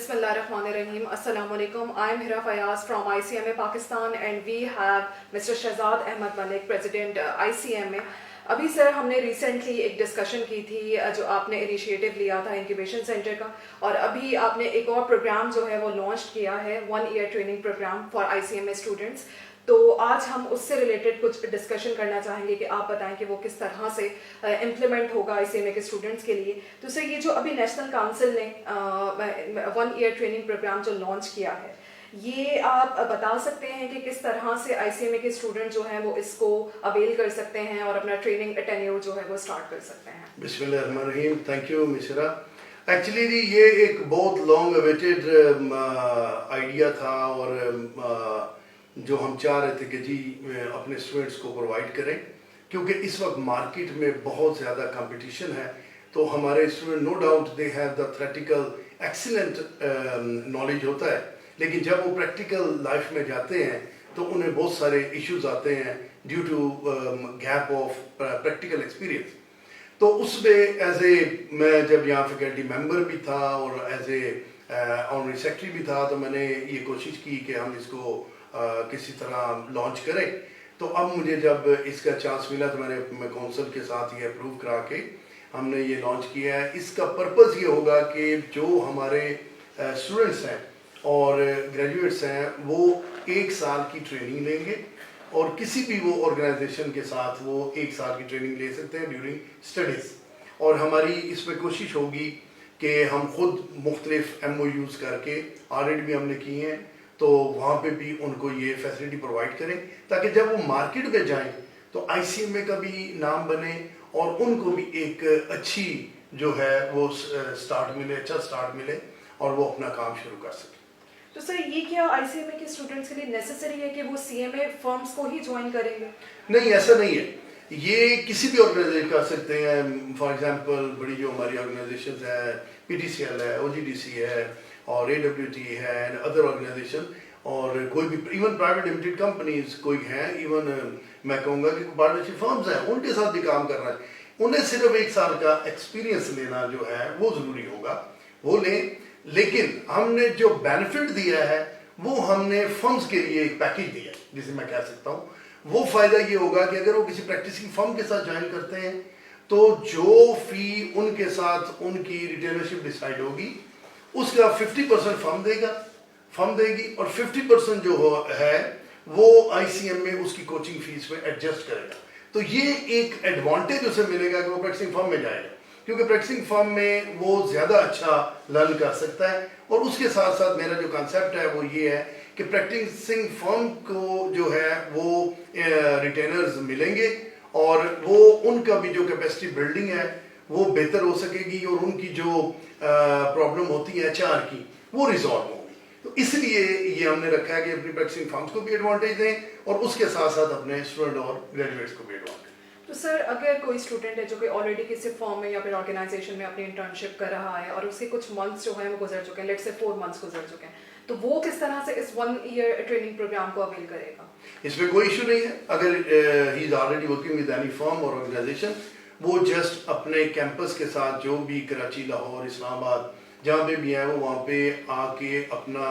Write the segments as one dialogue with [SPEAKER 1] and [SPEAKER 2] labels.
[SPEAKER 1] Bismillahirrahmanirrahim. Assalamu alaikum. I am Hira Fayaz from ICMA Pakistan and we have Mr. Shahzad Ahmad Malik, President ICMA. अभी sir हमने recently एक discussion की थी जो आपने initiative लिया था इंक्यूबेशन सेंटर का, और अभी आपने एक और प्रोग्राम जो है वो लॉन्च किया है 1 year training programme for ICMA students. तो आज हम उससे रिलेटेड कुछ डिस्कशन करना चाहेंगे कि आप बताएं कि वो किस तरह से इम्प्लीमेंट होगा ICMA के स्टूडेंट्स के लिए। तो सर ये जो अभी नेशनल काउंसिल ने 1 ईयर ट्रेनिंग प्रोग्राम जो लॉन्च किया है, ये आप बता सकते हैं कि किस तरह से ICMA के स्टूडेंट जो हैं वो इसको अवेल कर सकते हैं और अपना ट्रेनिंग टेन्योर जो है वो स्टार्ट कर सकते हैं।
[SPEAKER 2] बिस्मिल्लाहिर्रहमानिर्रहीम। Thank you Mishra. एक्चुअली ये एक बहुत लॉन्ग अवेटेड आइडिया था और जो हम चाह रहे थे कि जी अपने स्टूडेंट्स को प्रोवाइड करें, क्योंकि इस वक्त मार्केट में बहुत ज़्यादा कंपटीशन है। तो हमारे student no doubt they have the theoretical excellent knowledge होता है, लेकिन जब वो प्रैक्टिकल लाइफ में जाते हैं तो उन्हें बहुत सारे इश्यूज आते हैं due to gap of practical experience. तो उसमें एज ए मैं जब यहाँ फैकल्टी मेंबर भी था और एज ए ऑनरी सेक्रेटरी भी था, तो मैंने ये कोशिश की कि हम इसको किसी तरह लॉन्च करें। तो अब मुझे जब इसका चांस मिला तो मैंने काउंसिल के साथ ये अप्रूव करा के हमने ये लॉन्च किया है। इसका पर्पज़ ये होगा कि जो हमारे स्टूडेंट्स हैं और ग्रेजुएट्स हैं वो 1 साल की ट्रेनिंग लेंगे और किसी भी वो ऑर्गेनाइजेशन के साथ वो 1 साल की ट्रेनिंग ले सकते हैं ड्यूरिंग स्टडीज़। और हमारी इसमें कोशिश होगी कि हम खुद मुख्तलिफ MOUs करके ऑडिट भी हमने किए हैं, तो वहाँ पे भी उनको ये फैसिलिटी प्रोवाइड करें ताकि जब वो मार्केट में जाएं तो ICMA का भी नाम बने और उनको भी एक अच्छी जो है वो स्टार्ट मिले, अच्छा स्टार्ट मिले और वो अपना काम शुरू कर सकें।
[SPEAKER 1] तो सर ये क्या ICMA के स्टूडेंट्स के लिए नेसेसरी है कि वो CMA फर्म्स को ही ज्वाइन करेंगे?
[SPEAKER 2] नहीं, ऐसा नहीं है। ये किसी भी ऑर्गेनाइजेशन कर सकते हैं। फॉर एग्जांपल बड़ी जो हमारी ऑर्गेनाइजेशंस है, PTCL है, OGDC है और AWT है एंड अदर ऑर्गेनाइजेशन, और कोई भी इवन प्राइवेट लिमिटेड कंपनीज कोई हैं, इवन मैं कहूँगा कि पार्टनरशिप फर्म्स हैं, उनके साथ भी काम करना है। उन्हें सिर्फ 1 साल का एक्सपीरियंस लेना जो है वो ज़रूरी होगा, वो लें। लेकिन हमने जो बेनिफिट दिया है वो हमने फर्म्स के लिए एक पैकेज दिया है, जिसे मैं कह सकता हूँ वो फ़ायदा ये होगा कि अगर वो किसी प्रैक्टिसिंग फर्म के साथ ज्वाइन करते हैं तो जो फ़ी उनके साथ उनकी रिटेनरशिप डिसाइड होगी उसका 50% फर्म देगी और 50% जो है वो ICMA उसकी कोचिंग फीस में एडजस्ट करेगा। तो ये एक एडवांटेज उसे मिलेगा कि वो प्रैक्टिसिंग फर्म में जाएगा, क्योंकि प्रैक्टिसिंग फर्म में वो ज़्यादा अच्छा लर्न कर सकता है। और उसके साथ साथ मेरा जो कॉन्सेप्ट है वो ये है कि प्रैक्टिसिंग फर्म को जो है वो रिटेनर्स मिलेंगे और वो उनका भी जो कैपेसिटी बिल्डिंग है वो बेहतर हो सकेगी और उनकी जो प्रॉब्लम होती है HR की वो रिजॉल्व होगी। तो इसलिए ये हमने रखा है कि अपनी प्रैक्टिसिंग फर्म्स को भी एडवांटेज दें और उसके साथ साथ अपने स्टूडेंट और ग्रेजुएट्स को भी एडवांटेज।
[SPEAKER 1] तो सर अगर कोई स्टूडेंट है जो कि ऑलरेडी किसी फॉर्म में या फिर ऑर्गेनाइजेशन में अपनी इंटर्नशिप कर रहा है और उसके कुछ मंथ्स जो है वो गुजर चुके हैं, लेट्स से 4 मंथ्स गुजर चुके हैं, तो वो किस तरह से इस 1 ईयर ट्रेनिंग प्रोग्राम को अवेल करेगा?
[SPEAKER 2] इसमें कोई इशू नहीं है। अगर he is already working with any firm और ऑर्गेनाइजेशन, वो जस्ट अपने कैंपस के साथ जो भी कराची, लाहौर, इस्लामाबाद जहाँ पे भी है वो वहाँ पे आके अपना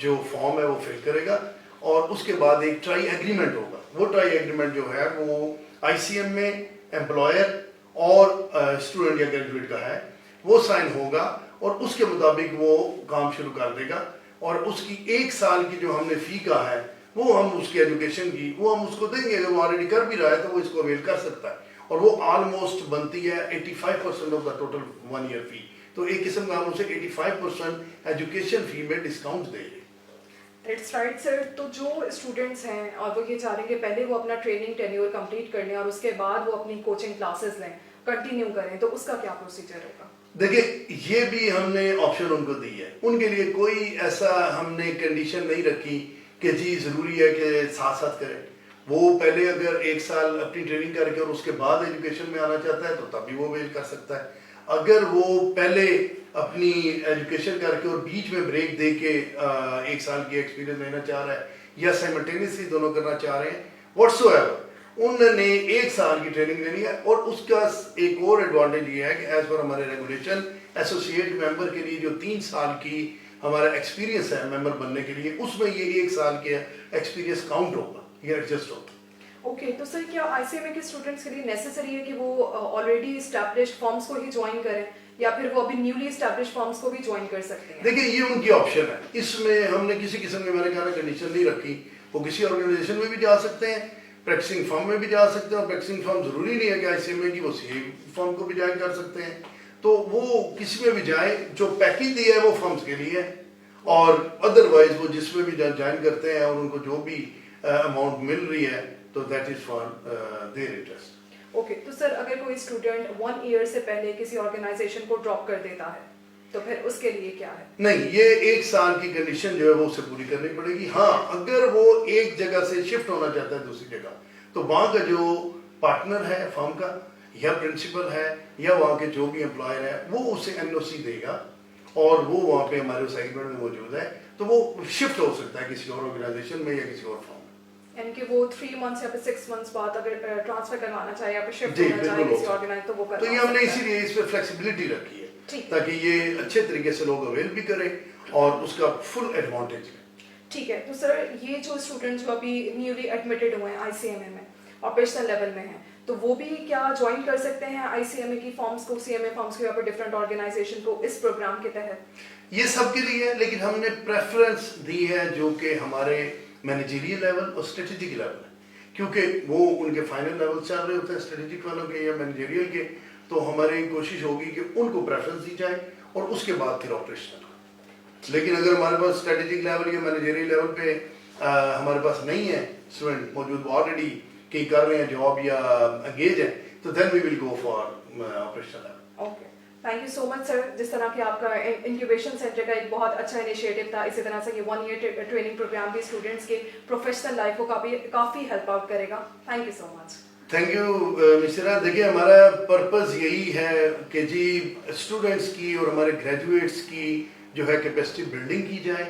[SPEAKER 2] जो फॉर्म है वो फिल करेगा और उसके बाद एक ट्राई एग्रीमेंट होगा। वो ट्राई एग्रीमेंट जो है वो ICMA एम्प्लॉयर और स्टूडेंट या ग्रेजुएट का है, वो साइन होगा और उसके मुताबिक वो काम शुरू कर देगा और उसकी 1 साल की जो हमने फ़ी का है वो हम उसकी एजुकेशन की वो हम उसको देंगे। अगर वो ऑलरेडी कर भी रहा है तो वो इसको अवेल कर सकता है और वो ऑलमोस्ट बनती है 85% ऑफ द टोटल 1 ईयर फ़ी। तो एक किस्म का हम उसे 85% एजुकेशन फ़ी में डिस्काउंट देंगे।
[SPEAKER 1] It's right sir. तो जो स्टूडेंट्स हैं और वो ये चाह रहे हैं कि पहले वो अपना ट्रेनिंग टेन्योर कंप्लीट कर लें और उसके बाद वो अपनी कोचिंग क्लासेस लें, कंटिन्यू करें, तो उसका क्या प्रोसीजर होगा?
[SPEAKER 2] देखिए, ये भी हमने ऑप्शन उनको दी है। उनके लिए कोई ऐसा हमने कंडीशन नहीं रखी कि जी ज़रूरी है कि साथ साथ करें। वो पहले अगर 1 साल अपनी ट्रेनिंग करके और उसके बाद एजुकेशन में आना चाहता है तो तभी वो अवेल कर सकता है। अगर वो पहले अपनी एजुकेशन करके और बीच में ब्रेक दे के 1 साल की एक्सपीरियंस लेना चाह रहा है या साइमल्टेनियसली दोनों करना चाह रहे हैं, व्हाट्सोएवर उन्होंने 1 साल की ट्रेनिंग लेनी है। और उसका एक और एडवांटेज ये है कि एज पर हमारे रेगुलेशन एसोसिएट मेंबर के लिए जो 3 साल की हमारा एक्सपीरियंस है मेंबर बनने के लिए, उसमें ये 1 साल के एक्सपीरियंस काउंट होगा, ये एडजस्ट होगा।
[SPEAKER 1] ओके, तो सर क्या आईसीएमए के स्टूडेंट्स के लिए नेसेसरी है कि वो ऑलरेडी इस्टेब्लिश्ड फर्म्स को ही ज्वाइन करें, या फिर वो अभी न्यूली इस्टेब्लिश्ड फर्म्स को भी ज्वाइन कर सकते हैं?
[SPEAKER 2] देखिए ये उनकी ऑप्शन है, इसमें हमने किसी किस्म की मैंने कहा कंडीशन नहीं रखी। वो किसी ऑर्गेनाइजेशन में भी जा सकते हैं, प्रैक्टिसिंग फर्म में भी जा सकते हैं, और प्रैक्टिसिंग फर्म जरूरी नहीं है कि आईसीएमए की, वो सीए फर्म को भी ज्वाइन कर सकते हैं। तो वो किसी में भी जाए, जो पैकेज दिया है वो फर्म्स के लिए है, और अदरवाइज वो जिसमें भी ज्वाइन करते हैं और उनको जो भी अमाउंट मिल रही है तो that is for their interest.
[SPEAKER 1] Okay, तो सर अगर कोई स्टूडेंट 1 ईयर से पहले किसी ऑर्गेनाइजेशन को ड्रॉप कर देता है तो फिर उसके लिए क्या है?
[SPEAKER 2] नहीं, ये 1 साल की कंडीशन जो है वो उसे पूरी करनी पड़ेगी। हाँ, अगर वो एक जगह से शिफ्ट होना चाहता है दूसरी जगह, तो वहां का जो पार्टनर है फर्म का या प्रिंसिपल है या वहां के जो भी एम्प्लॉयर है वो उसे एनओसी देगा, और वो वहां पे हमारे उस एग्रीमेंट में मौजूद है, तो वो शिफ्ट हो सकता है किसी और ऑर्गेनाइजेशन में या किसी और फर्म में।
[SPEAKER 1] यानी कि वो 3 मंथ्स या फिर 6 मंथ्स बाद अगर ट्रांसफर करवाना चाहे या फिर शिफ्ट
[SPEAKER 2] जी,
[SPEAKER 1] होना चाहे
[SPEAKER 2] बिल्कुल
[SPEAKER 1] किसी
[SPEAKER 2] हो
[SPEAKER 1] ऑर्गेनाइज, तो वो
[SPEAKER 2] तो ये हमने इसीलिए इस पे फ्लेक्सिबिलिटी रखी है
[SPEAKER 1] ठीक।
[SPEAKER 2] ताकि ये अच्छे तरीके से लोग अवेल भी करें और उसका फुल एडवांटेज है।
[SPEAKER 1] ठीक है, तो सर ये जो स्टूडेंट्स जो अभी न्यूली एडमिटेड हुए हैं आईसीएमए में, ऑपरेशनल लेवल में हैं, तो वो भी क्या ज्वाइन कर सकते हैं आईसीएमए की फॉर्म्स को, सीएमए फॉर्म्स को या फिर डिफरेंट ऑर्गेनाइजेशन को इस प्रोग्राम के तहत?
[SPEAKER 2] ये सबके लिए है, लेकिन हमने प्रेफरेंस दी है जो कि हमारे मैनेजरियल लेवल और स्ट्रेटेजिक लेवल है, क्योंकि वो उनके फाइनल लेवल चल रहे होते हैं स्ट्रेटेजिक वालों के या मैनेजरियल के, तो हमारी कोशिश होगी कि उनको प्रेफरेंस दी जाए और उसके बाद फिर ऑपरेशनल। लेकिन अगर हमारे पास स्ट्रेटेजिक लेवल या मैनेजरियल लेवल पे हमारे पास नहीं है स्टूडेंट मौजूद, ऑलरेडी कहीं कर रहे हैं जॉब या एंगेज है, तो then we will go for operational level.
[SPEAKER 1] Okay, thank you so much sir. जिस तरह कि आपका इंक्यूबेशन सेंटर का एक बहुत अच्छा इनिशिएटिव था, इसी तरह से ये 1 ईयर ट्रेनिंग प्रोग्राम भी स्टूडेंट्स के प्रोफेशनल लाइफ को काफ़ी हेल्प आउट करेगा। Thank you so much.
[SPEAKER 2] Thank you Mishra. देखिए हमारा पर्पस यही है कि जी स्टूडेंट्स की और हमारे ग्रेजुएट्स की जो है कैपेसिटी बिल्डिंग की जाए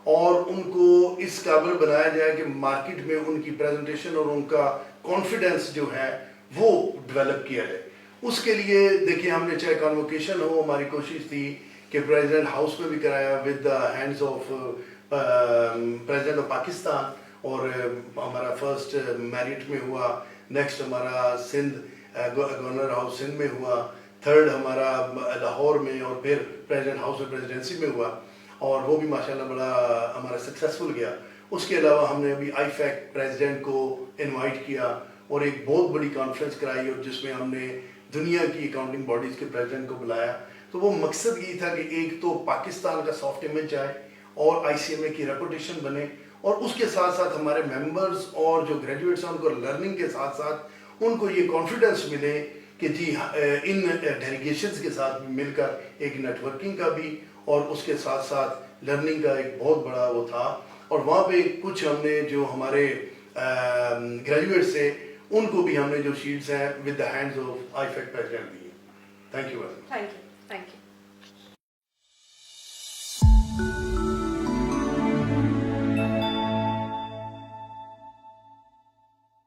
[SPEAKER 2] और उनको इस काबिल बनाया जाए कि मार्केट में उनकी प्रेजेंटेशन और उनका कॉन्फिडेंस जो है वो डेवलप किया जाए। उसके लिए देखिए हमने चाहे कॉन्वोकेशन हो, हमारी कोशिश थी कि प्रेसिडेंट हाउस में भी कराया with the hands of president of Pakistan, और हमारा फर्स्ट मैरिट में हुआ, नेक्स्ट हमारा सिंध गवर्नर हाउस सिंध में हुआ, थर्ड हमारा लाहौर में, और फिर प्रेसिडेंट हाउस में प्रेसिडेंसी में हुआ, और वो भी माशाल्लाह बड़ा हमारा सक्सेसफुल गया। उसके अलावा हमने अभी आईफैक प्रेसिडेंट को इनवाइट किया और एक बहुत बड़ी कॉन्फ्रेंस कराई, और जिसमें हमने दुनिया की अकाउंटिंग बॉडीज़ के प्रेसिडेंट को बुलाया। तो वो मकसद यही था कि एक तो पाकिस्तान का सॉफ्ट इमेज आए और आईसीएमए की रेपुटेशन बने, और उसके साथ साथ हमारे मेंबर्स और जो ग्रेजुएट्स हैं उनको लर्निंग के साथ साथ उनको ये कॉन्फिडेंस मिले कि जी इन डेलीगेशंस के साथ मिलकर एक नेटवर्किंग का भी और उसके साथ साथ लर्निंग का एक बहुत बड़ा वो था। और वहाँ पे कुछ हमने जो हमारे ग्रेजुएट्स थे उनको भी हमने जो शीट्स हैं with the hands of IFAC president the. Thank you.
[SPEAKER 1] Thank you.